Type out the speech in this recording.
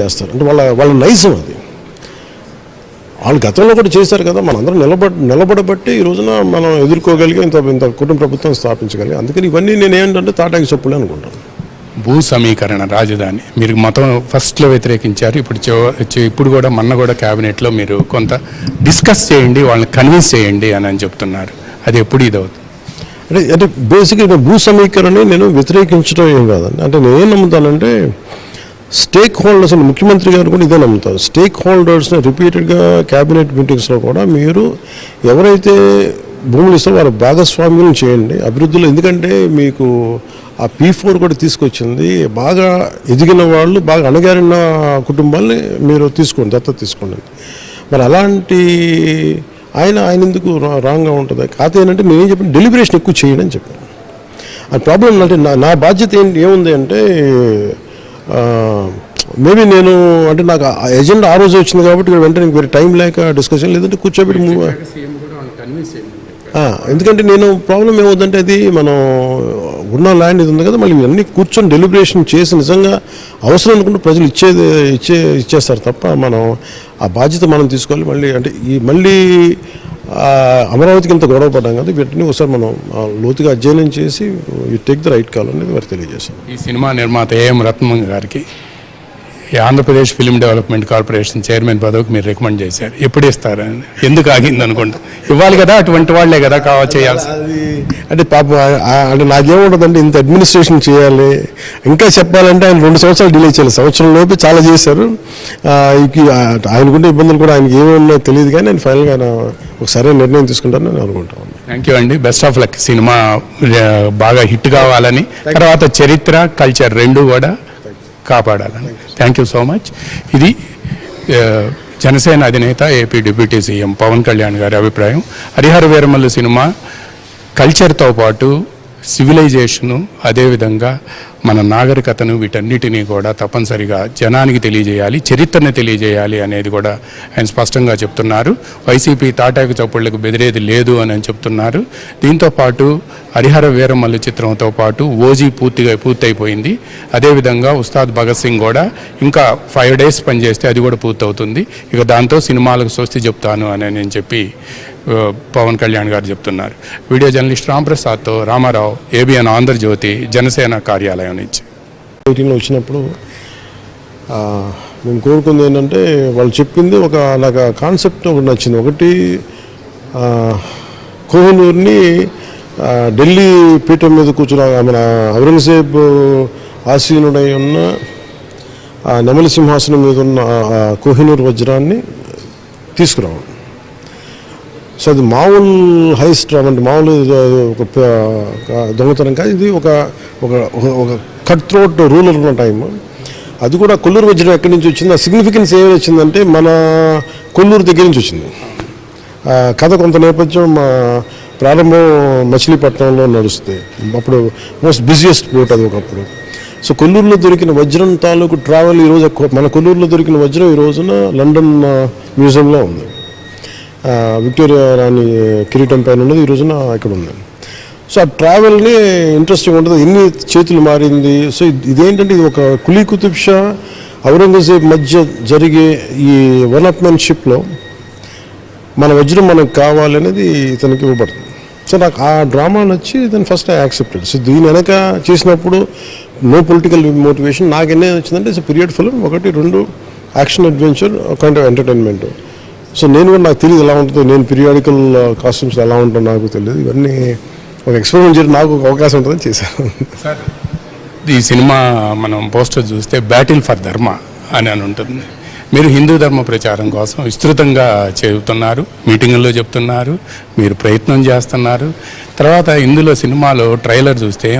చేస్తారు అంటే వాళ్ళ నైజం అది. వాళ్ళు గతంలో కూడా చేశారు కదా, మనందరం నిలబడబట్టి ఈ రోజున మనం ఎదుర్కోగలిగి ఇంత కుటుంబ ప్రభుత్వం స్థాపించగలిగి. అందుకని ఇవన్నీ నేను ఏంటంటే తాటాకి చెప్పులే అనుకుంటాను. భూ సమీకరణ రాజధాని మీరు మొత్తం ఫస్ట్లో వ్యతిరేకించారు, ఇప్పుడు కూడా మొన్న కూడా క్యాబినెట్లో మీరు కొంత డిస్కస్ చేయండి, వాళ్ళని కన్విన్స్ చేయండి అని చెప్తున్నారు. అది ఎప్పుడు ఇదవుతుంది అంటే బేసిక్గా భూ సమీకరణ నేను వ్యతిరేకించడం ఏం కాదండి. అంటే నేనేం నమ్ముతానంటే స్టేక్ హోల్డర్స్ అని ముఖ్యమంత్రి గారు కూడా ఇదే నమ్ముతారు. స్టేక్ హోల్డర్స్ని రిపీటెడ్గా క్యాబినెట్ మీటింగ్స్లో కూడా మీరు ఎవరైతే భూములు ఇస్తారో వారి భాగస్వామ్యం చేయండి అభివృద్ధిలో. ఎందుకంటే మీకు ఆ P4 కూడా తీసుకొచ్చింది, బాగా ఎదిగిన వాళ్ళు, బాగా అణగారిన కుటుంబాలని మీరు తీసుకోండి, దత్తత తీసుకోండి. మరి అలాంటి ఆయన ఎందుకు రాంగ్గా ఉంటుంది? కాకపోతే ఏంటంటే నేనేం చెప్పాను, డెలిబరేషన్ ఎక్కువ చేయండి అని చెప్పాను. ఆ ప్రాబ్లం అంటే నా బాధ్యత ఏముంది అంటే మేబీ నేను అంటే నాకు ఎజెండా ఆ రోజు వచ్చింది కాబట్టి వెంటనే వేరే టైం లేక డిస్కషన్ లేదంటే కూర్చోబెట్టి ఎందుకంటే నేను ప్రాబ్లం ఏమవుతుందంటే అది మనం ఉన్న ల్యాండ్ ఇది ఉంది కదా, మళ్ళీ ఇవన్నీ కూర్చొని డెలిబరేషన్ చేసి నిజంగా అవసరం అనుకుంటే ప్రజలు ఇచ్చేస్తారు తప్ప మనం ఆ బాధ్యత మనం తీసుకోవాలి. మళ్ళీ అంటే మళ్ళీ అమరావతికి ఇంత గొడవ పడ్డాం కదా, వీటిని ఒకసారి మనం లోతుగా అధ్యయనం చేసి you take the right call అనేది వారికి తెలియజేస్తాం. ఈ సినిమా నిర్మాత ఏఎం రత్నం గారికి Andhra Pradesh film development corporation chairman పదవికి మీరు రికమెండ్ చేశారు, ఎప్పుడు ఇస్తారని? ఎందుకు ఆగింది అనుకుంటా? ఇవ్వాలి కదా, అటువంటి వాళ్లే కదా చేయాల్సి. అది అంటే పాప అంటే నాకేముంటుందంటే ఇంత అడ్మినిస్ట్రేషన్ చేయాలి, ఇంకా చెప్పాలంటే ఆయన 2 సంవత్సరాలు డిలే చేయాలి. సంవత్సరం లోపు చాలా చేశారు. ఆయనకుంటే ఇబ్బందులు కూడా ఆయనకి ఏమన్నా తెలియదు, కానీ నేను ఫైనల్గా ఒక సరైన నిర్ణయం తీసుకుంటానని నేను అనుకుంటాను. థ్యాంక్ యూ అండి, బెస్ట్ ఆఫ్ లక్. సినిమా బాగా హిట్ కావాలని, తర్వాత చరిత్ర కల్చర్ రెండు కూడా కాపాడాలని. Thank you so much. ఇది జనసేన అధినేత AP deputy CM Pawan Kalyan గారి అభిప్రాయం. హరిహర వీరమల్లు సినిమా కల్చర్తో పాటు సివిలైజేషను, అదేవిధంగా మన నాగరికతను, వీటన్నిటినీ కూడా తప్పనిసరిగా జనానికి తెలియజేయాలి, చరిత్రను తెలియజేయాలి అనేది కూడా ఆయన స్పష్టంగా చెప్తున్నారు. వైసీపీ తాటాకి చప్పుళ్లకు బెదిరేది లేదు అని చెప్తున్నారు. దీంతోపాటు హరిహర వీరమల్లు చిత్రంతో పాటు ఓజీ పూర్తయిపోయింది. అదేవిధంగా ఉస్తాద్ భగత్ సింగ్ కూడా ఇంకా 5 days పనిచేస్తే అది కూడా పూర్తవుతుంది. ఇక దాంతో సినిమాలకు స్వస్తి చెప్తాను అని నేను చెప్పి పవన్ కళ్యాణ్ గారు చెప్తున్నారు. వీడియో జర్నలిస్ట్ రాంప్రసాద్తో రామారావు, ABN ఆంధ్రజ్యోతి, జనసేన కార్యాలయం నుంచి. మీటింగ్లో వచ్చినప్పుడు మేము కోరుకుంది ఏంటంటే వాళ్ళు చెప్పింది నాకు కాన్సెప్ట్ ఒకటి నచ్చింది. ఒకటి కోహినూర్ని ఢిల్లీ పీఠం మీద కూర్చున్న మన ఔరంగజేబ్ ఆసీనుడై ఉన్న నెమలి సింహాసనం మీద ఉన్న కోహినూర్ వజ్రాన్ని తీసుకురావడం. సో అది మామూలు హైస్ట్ అంటే మామూలు ఒక దొంగతనం కాదు, ఇది ఒక కట్ థ్రోట్ రూలర్ ఉన్న టైం. అది కూడా కొల్లూరు వజ్రం ఎక్కడి నుంచి వచ్చింది, ఆ సిగ్నిఫికెన్స్ ఏమి వచ్చిందంటే మన కొల్లూరు దగ్గర నుంచి వచ్చింది. కథ కొంత నేపథ్యం ప్రారంభం మచిలీపట్నంలో నడుస్తుంది. అప్పుడు మోస్ట్ బిజియెస్ట్ పోర్ట్ అది ఒకప్పుడు. సో కొల్లూరులో దొరికిన వజ్రం తాలూకు ట్రావెల్ ఈరోజు మన కొల్లూరులో దొరికిన వజ్రం ఈ రోజున లండన్ మ్యూజియంలో ఉంది. విక్టోరియా రాణి కిరీటం పైన ఉన్నది ఈ రోజున ఇక్కడ ఉంది. సో ఆ ట్రావెల్ని ఇంట్రెస్టింగ్ ఉంటుంది, ఎన్ని చేతులు మారింది. సో ఇదేంటంటే ఇది ఒక కులీ కుతుబ్ షా ఔరంగజేబ్ మధ్య జరిగే ఈ వన్అప్మెన్షిప్లో మన వజ్రం మనకు కావాలనేది ఇతనికి ఇవ్వబడుతుంది. సో నాకు ఆ డ్రామా నచ్చి దాన్ని ఫస్ట్ ఐ యాక్సెప్టెడ్. సో దీని వెనక చేసినప్పుడు నో పొలిటికల్ మోటివేషన్. నాకు ఎన్ని వచ్చిందంటే it's period film, 1, 2 action adventure, kind of entertainment. So నేను కూడా నాకు తెలియదు ఎలా ఉంటుందో, నేను పీరియాడికల్ కాస్ట్యూమ్స్ ఎలా ఉంటుందో నాకు తెలియదు. ఇవన్నీ ఒక ఎక్స్పెరిమెంట్ చేయడం నాకు ఒక అవకాశం ఉంటుందని చేశాను. సార్, ఈ సినిమా మనం పోస్టర్ చూస్తే బ్యాటిల్ ఫర్ ధర్మ అని ఉంటుంది. మీరు హిందూ ధర్మ ప్రచారం కోసం విస్తృతంగా చెబుతున్నారు, మీటింగుల్లో చెప్తున్నారు, మీరు ప్రయత్నం చేస్తున్నారు. తర్వాత ఇందులో సినిమాలో ట్రైలర్ చూస్తే